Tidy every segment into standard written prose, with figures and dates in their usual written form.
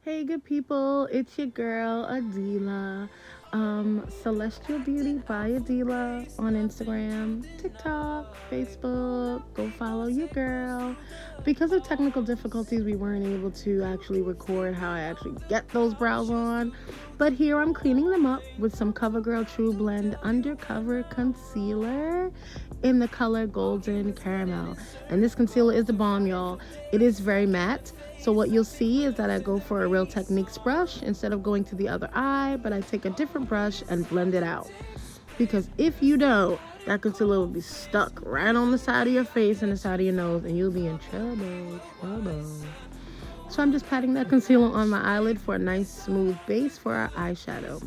Hey, good people, it's your girl Adila. Celestial Beauty by Adila on Instagram, TikTok, Facebook. Go follow your girl. Because of technical difficulties, we weren't able to actually record how I actually get those brows on. But here I'm cleaning them up with some CoverGirl True Blend Undercover Concealer in the color Golden Caramel. And this concealer is the bomb, y'all. It is very matte. So what you'll see is that I go for a Real Techniques brush instead of going to the other eye, but I take a different brush and blend it out. Because if you don't, that concealer will be stuck right on the side of your face and the side of your nose, and you'll be in trouble. So I'm just patting that concealer on my eyelid for a nice smooth base for our eyeshadow.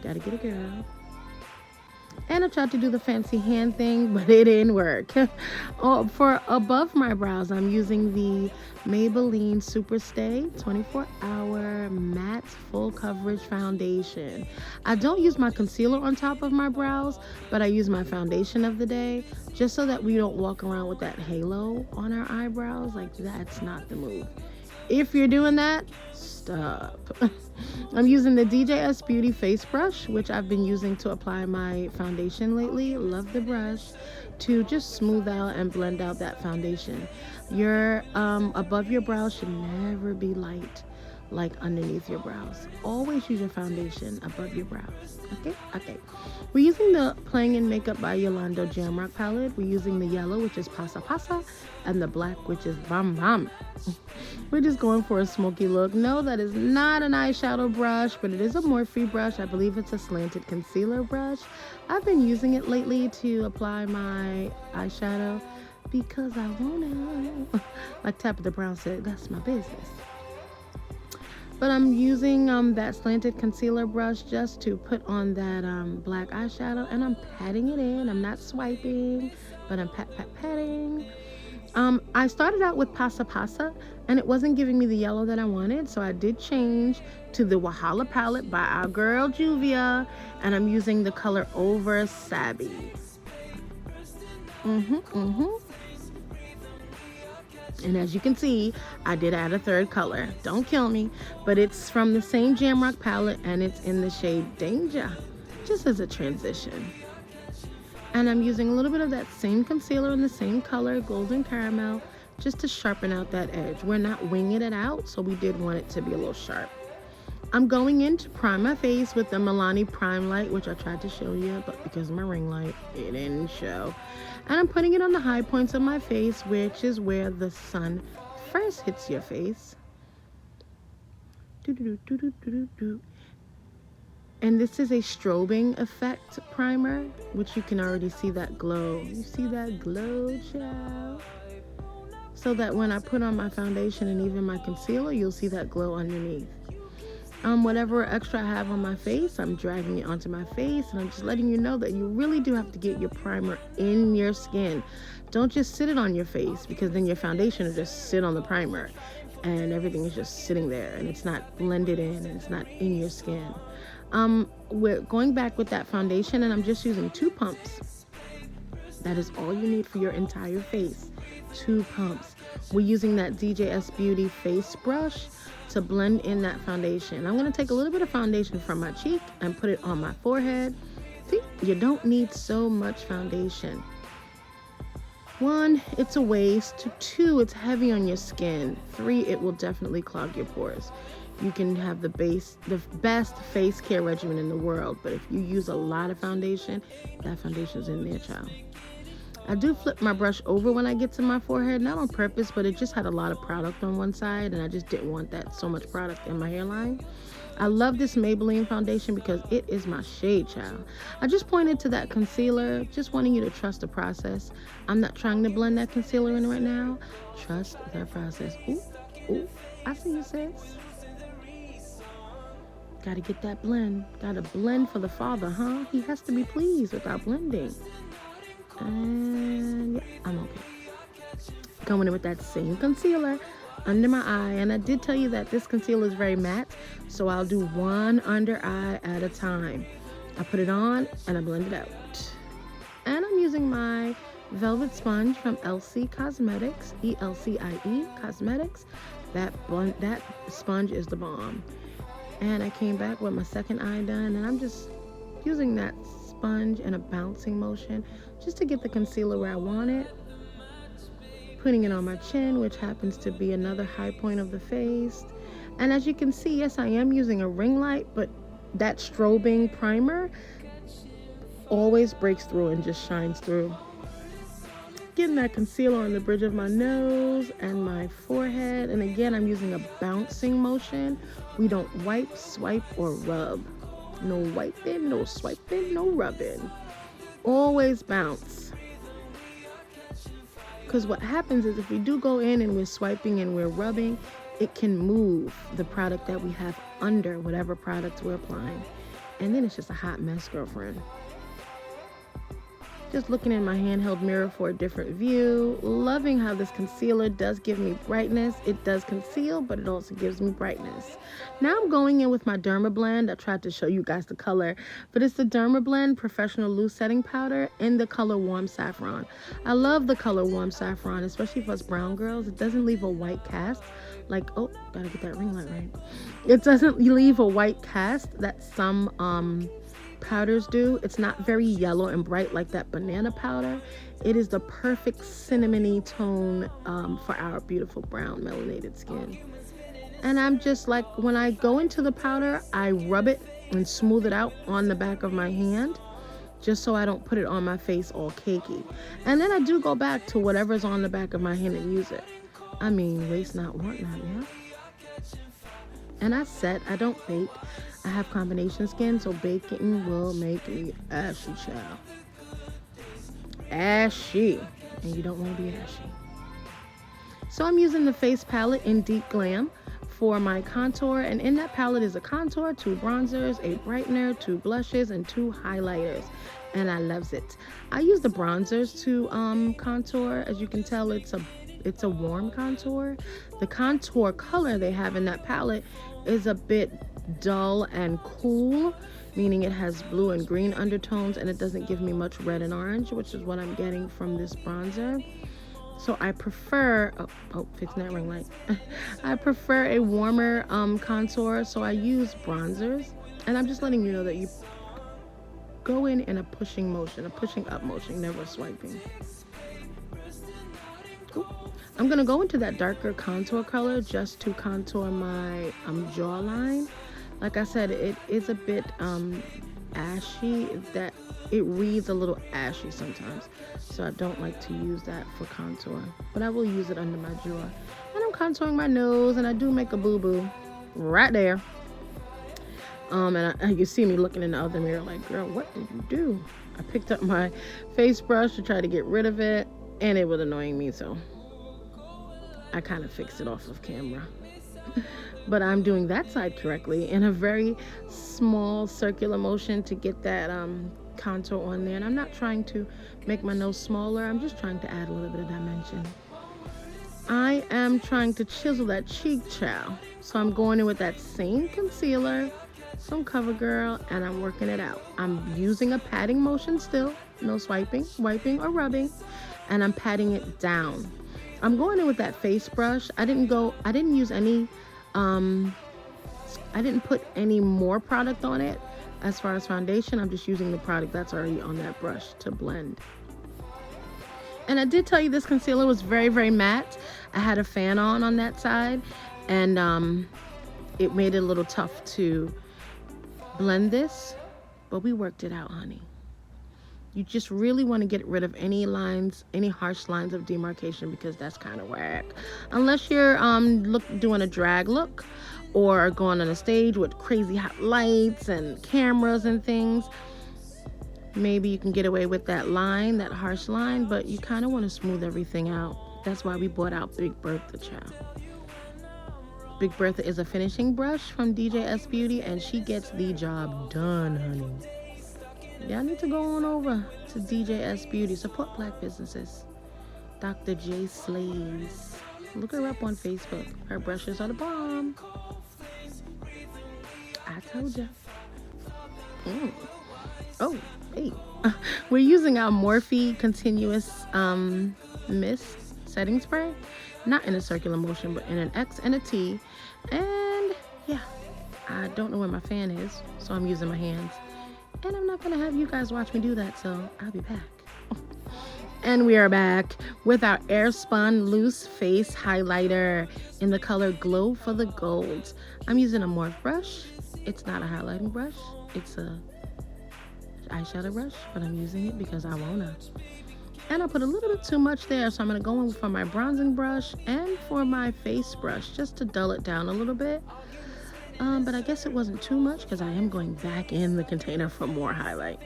Gotta get a girl. And I tried to do the fancy hand thing, but it didn't work. For above my brows, I'm using the Maybelline Superstay 24-hour matte full coverage foundation. I don't use my concealer on top of my brows, but I use my foundation of the day just so that we don't walk around with that halo on our eyebrows. Like, that's not the move. If you're doing that, stop. I'm using the DJS Beauty Face Brush, which I've been using to apply my foundation lately. Love the brush to just smooth out and blend out that foundation. Your above your brows should never be light like underneath your brows. Always use your foundation above your brows. Okay. We're using the Playing in Makeup by Yolanda Jamrock palette. We're using the yellow, which is Pasa Pasa, and the black, which is Bam Bam. We're just going for a smoky look. No, that is not an eyeshadow brush, but it is a Morphe brush. I believe it's a slanted concealer brush. I've been using it lately to apply my eyeshadow because I want to. Like Tabitha Brown said, that's my business. But I'm using that slanted concealer brush just to put on that black eyeshadow, and I'm patting it in. I'm not swiping, but I'm patting. I started out with Pasa Pasa, and it wasn't giving me the yellow that I wanted, so I did change to the Wahala palette by our girl Juvia, and I'm using the color Over Sabi. And as you can see, I did add a third color. Don't kill me. But it's from the same Jamrock palette, and it's in the shade Danger, just as a transition. And I'm using a little bit of that same concealer in the same color, Golden Caramel, just to sharpen out that edge. We're not winging it out, so we did want it to be a little sharp. I'm going in to prime my face with the Milani Prime Light, which I tried to show you, but because of my ring light, it didn't show. And I'm putting it on the high points of my face, which is where the sun first hits your face. And this is a strobing effect primer, which you can already see that glow. You see that glow, child? So that when I put on my foundation and even my concealer, you'll see that glow underneath. Whatever extra I have on my face, I'm dragging it onto my face, and I'm just letting you know that you really do have to get your primer in your skin. Don't just sit it on your face, because then your foundation will just sit on the primer and everything is just sitting there and it's not blended in and it's not in your skin. We're going back with that foundation, and I'm just using 2 pumps. That is all you need for your entire face. 2 pumps. We're using that DJS Beauty face brush to blend in that foundation. I'm going to take a little bit of foundation from my cheek and put it on my forehead. See, you don't need so much foundation. 1, it's a waste. 2, it's heavy on your skin. 3, it will definitely clog your pores. You can have the best face care regimen in the world, but if you use a lot of foundation, that foundation's in there, child. I do flip my brush over when I get to my forehead, not on purpose, but it just had a lot of product on one side, and I just didn't want that so much product in my hairline. I love this Maybelline foundation because it is my shade, child. I just pointed to that concealer, just wanting you to trust the process. I'm not trying to blend that concealer in right now. Trust the process. Ooh, I see you, sis. Gotta get that blend. Gotta blend for the father, huh? He has to be pleased without blending. And yeah, I'm okay. Going in with that same concealer under my eye, and I did tell you that this concealer is very matte, so I'll do 1 under eye at a time. I put it on and I blend it out. And I'm using my velvet sponge from LC Cosmetics, ELCIE Cosmetics, That sponge is the bomb. And I came back with my second eye done, and I'm just using that sponge in a bouncing motion just to get the concealer where I want it. Putting it on my chin, which happens to be another high point of the face. And as you can see, yes, I am using a ring light, but that strobing primer always breaks through and just shines through. Getting that concealer on the bridge of my nose and my forehead. And again, I'm using a bouncing motion. We don't wipe, swipe, or rub. No wiping, no swiping, no rubbing. Always bounce. Because what happens is if we do go in and we're swiping and we're rubbing, it can move the product that we have under whatever product we're applying. And then it's just a hot mess, girlfriend. Just looking in my handheld mirror for a different view. Loving how this concealer does give me brightness. It does conceal, but it also gives me brightness. Now I'm going in with my Dermablend. I tried to show you guys the color, but it's the Dermablend Professional Loose Setting Powder in the color Warm Saffron. I love the color Warm Saffron, especially for us brown girls. It doesn't leave a white cast. Like, oh, gotta get that ring light right. It doesn't leave a white cast that some powders do. It's not very yellow and bright like that banana powder. It is the perfect cinnamony tone for our beautiful brown melanated skin. And I'm just like, when I go into the powder, I rub it and smooth it out on the back of my hand, just so I don't put it on my face all cakey. And then I do go back to whatever's on the back of my hand and use it. I mean, waste not, want not, yeah? And I set, I don't bake. I have combination skin, so baking will make me ashy, child. Ashy. And you don't want to be ashy. So I'm using the face palette in Deep Glam for my contour. And in that palette is a contour, 2 bronzers, a brightener, 2 blushes, and 2 highlighters. And I loves it. I use the bronzers to contour. As you can tell, it's a warm contour. The contour color they have in that palette is a bit dull and cool, meaning it has blue and green undertones, and it doesn't give me much red and orange, which is what I'm getting from this bronzer. So I prefer, fixing that ring light. I prefer a warmer contour, so I use bronzers. And I'm just letting you know that you go in a pushing motion, a pushing up motion, never swiping. Ooh. I'm gonna go into that darker contour color just to contour my jawline. Like I said, it is a bit ashy, that it reads a little ashy sometimes, so I don't like to use that for contour, but I will use it under my jaw. And I'm contouring my nose, and I do make a boo-boo right there. And you see me looking in the other mirror like, girl, what did you do? I picked up my face brush to try to get rid of it, and it was annoying me, so I kind of fixed it off of camera. But I'm doing that side correctly in a very small circular motion to get that contour on there. And I'm not trying to make my nose smaller. I'm just trying to add a little bit of dimension. I am trying to chisel that cheek, child. So I'm going in with that same concealer, some CoverGirl, and I'm working it out. I'm using a patting motion still. No swiping, wiping, or rubbing. And I'm patting it down. I'm going in with that face brush. I didn't use any I didn't put any more product on it as far as foundation. I'm just using the product that's already on that brush to blend. And I did tell you this concealer was very, very matte. I had a fan on that side, and it made it a little tough to blend this, but we worked it out, honey. You just really want to get rid of any lines, any harsh lines of demarcation, because that's kind of whack. Unless you're doing a drag look or going on a stage with crazy hot lights and cameras and things, maybe you can get away with that line, that harsh line, but you kind of want to smooth everything out. That's why we brought out Big Bertha, child. Big Bertha is a finishing brush from DJS Beauty, and she gets the job done, honey. Y'all need to go on over to DJS Beauty. Support black businesses. Dr. J Slays. Look her up on Facebook. Her brushes are the bomb. I told ya. Oh, hey. We're using our Morphe Continuous Mist setting spray, not in a circular motion, but in an X and a T. And yeah, I don't know where my fan is, so I'm using my hands. And I'm not gonna have you guys watch me do that, so I'll be back. And we are back with our Airspun Loose Face Highlighter in the color Glow for the Gold. I'm using a Morph brush. It's not a highlighting brush. It's a eyeshadow brush, but I'm using it because I wanna. And I put a little bit too much there, so I'm gonna go in for my bronzing brush and for my face brush just to dull it down a little bit. But I guess it wasn't too much because I am going back in the container for more highlight.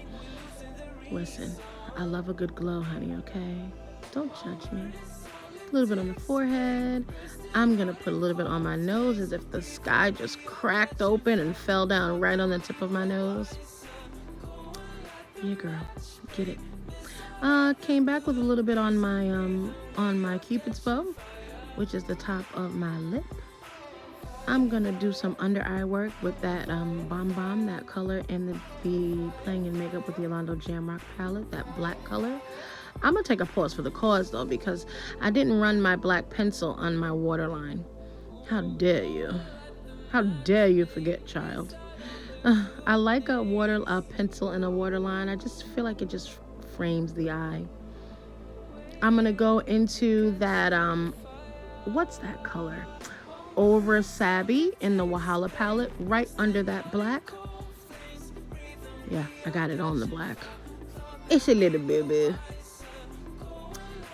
Listen, I love a good glow, honey, okay? Don't judge me. A little bit on the forehead. I'm gonna put a little bit on my nose as if the sky just cracked open and fell down right on the tip of my nose. Yeah, girl, get it. Came back with a little bit on my Cupid's bow, which is the top of my lip. I'm gonna do some under eye work with that Bomb Bomb, that color in the Playing in Makeup with Yolanda Jamrock palette, that black color. I'm gonna take a pause for the cause though, because I didn't run my black pencil on my waterline. How dare you? How dare you forget, child? I like a pencil and a waterline. I just feel like it just frames the eye. I'm gonna go into that what's that color? Over Sabi in the Wahala palette, right under that black. Yeah, I got it on the black. It's a little boo-boo,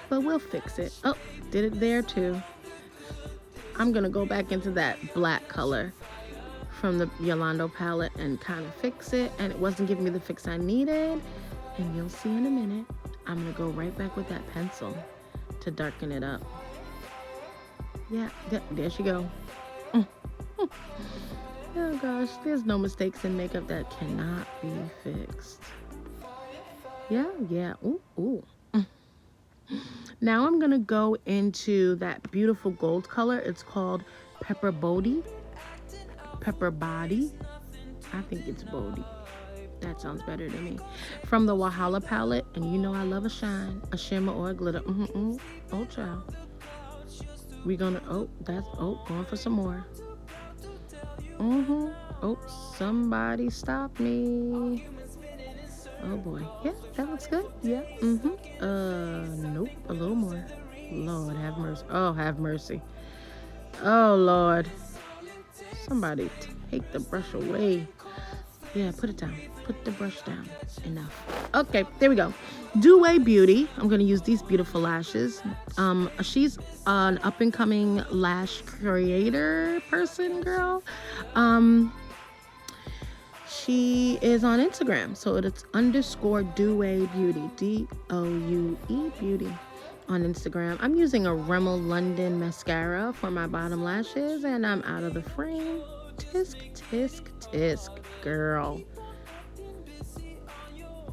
but we'll fix it. Oh, did it there too. I'm gonna go back into that black color from the Yolanda palette and kind of fix it, and it wasn't giving me the fix I needed, and you'll see in a minute. I'm gonna go right back with that pencil to darken it up. Yeah, there she go. Oh gosh, there's no mistakes in makeup that cannot be fixed. Yeah, ooh. Now I'm gonna go into that beautiful gold color. It's called Pepper Body. I think it's Body. That sounds better to me. From the Wahala palette, and you know I love a shine, a shimmer, or a glitter. Oh, child. We're gonna, going for some more. Oh, somebody stop me. Oh boy. Yeah, that looks good. Yeah. Nope, a little more. Lord have mercy. Oh, have mercy. Oh, Lord. Somebody take the brush away. Yeah, put it down. Put the brush down. Enough. Okay, there we go. Due Beauty. I'm going to use these beautiful lashes. She's an up-and-coming lash creator person, girl. She is on Instagram, so it's _Due Beauty, DOUE Beauty on Instagram. I'm using a Rimmel London mascara for my bottom lashes, and I'm out of the frame. Tisk, girl.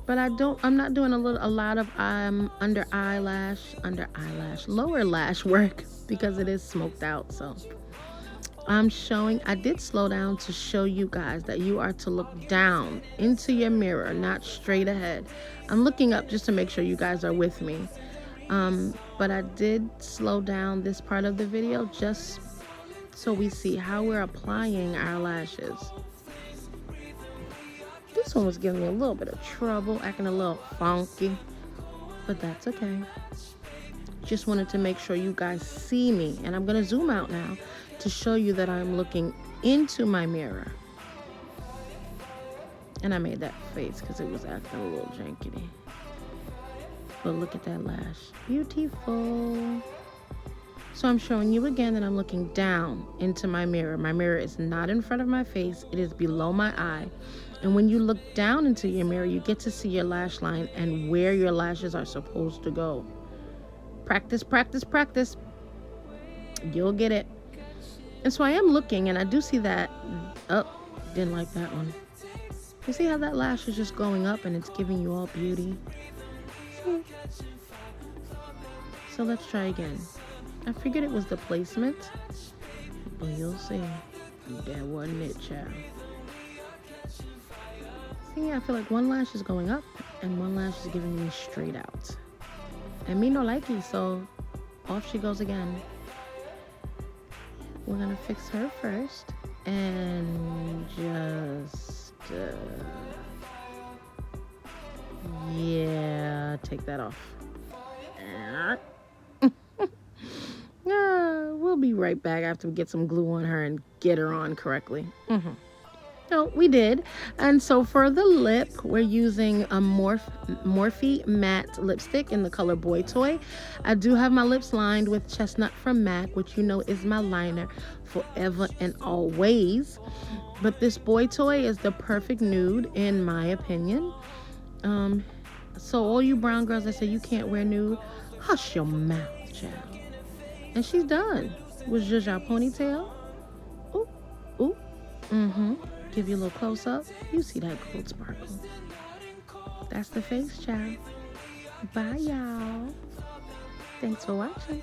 But I'm not doing a lot of lower lash work because it is smoked out. So I did slow down to show you guys that you are to look down into your mirror, not straight ahead. I'm looking up just to make sure you guys are with me. But I did slow down this part of the video just so we see how we're applying our lashes. This one was giving me a little bit of trouble, acting a little funky, but that's okay. Just wanted to make sure you guys see me, and I'm gonna zoom out now to show you that I'm looking into my mirror. And I made that face because it was acting a little jankety. But look at that lash, beautiful. So I'm showing you again that I'm looking down into my mirror. My mirror is not in front of my face, it is below my eye. And when you look down into your mirror, you get to see your lash line and where your lashes are supposed to go. Practice. You'll get it. And so I am looking, and I do see that. Oh, didn't like that one. You see how that lash is just going up and it's giving you all beauty? See? So let's try again. I figured it was the placement, but you'll see. That wasn't it, child. See, I feel like one lash is going up and one lash is giving me straight out. And me no like it, so off she goes again. We're gonna fix her first and just yeah, take that off. We'll be right back after we get some glue on her and get her on correctly. So we did. And so for the lip, we're using a Morphe matte lipstick in the color BoyToy. I do have my lips lined with Chestnut from MAC, which you know is my liner forever and always. But this BoyToy is the perfect nude in my opinion. So all you brown girls that say you can't wear nude, hush your mouth, child. And she's done. Was just our ponytail. Ooh, ooh. Give you a little close up. You see that gold sparkle. That's the face, child. Bye, y'all. Thanks for watching.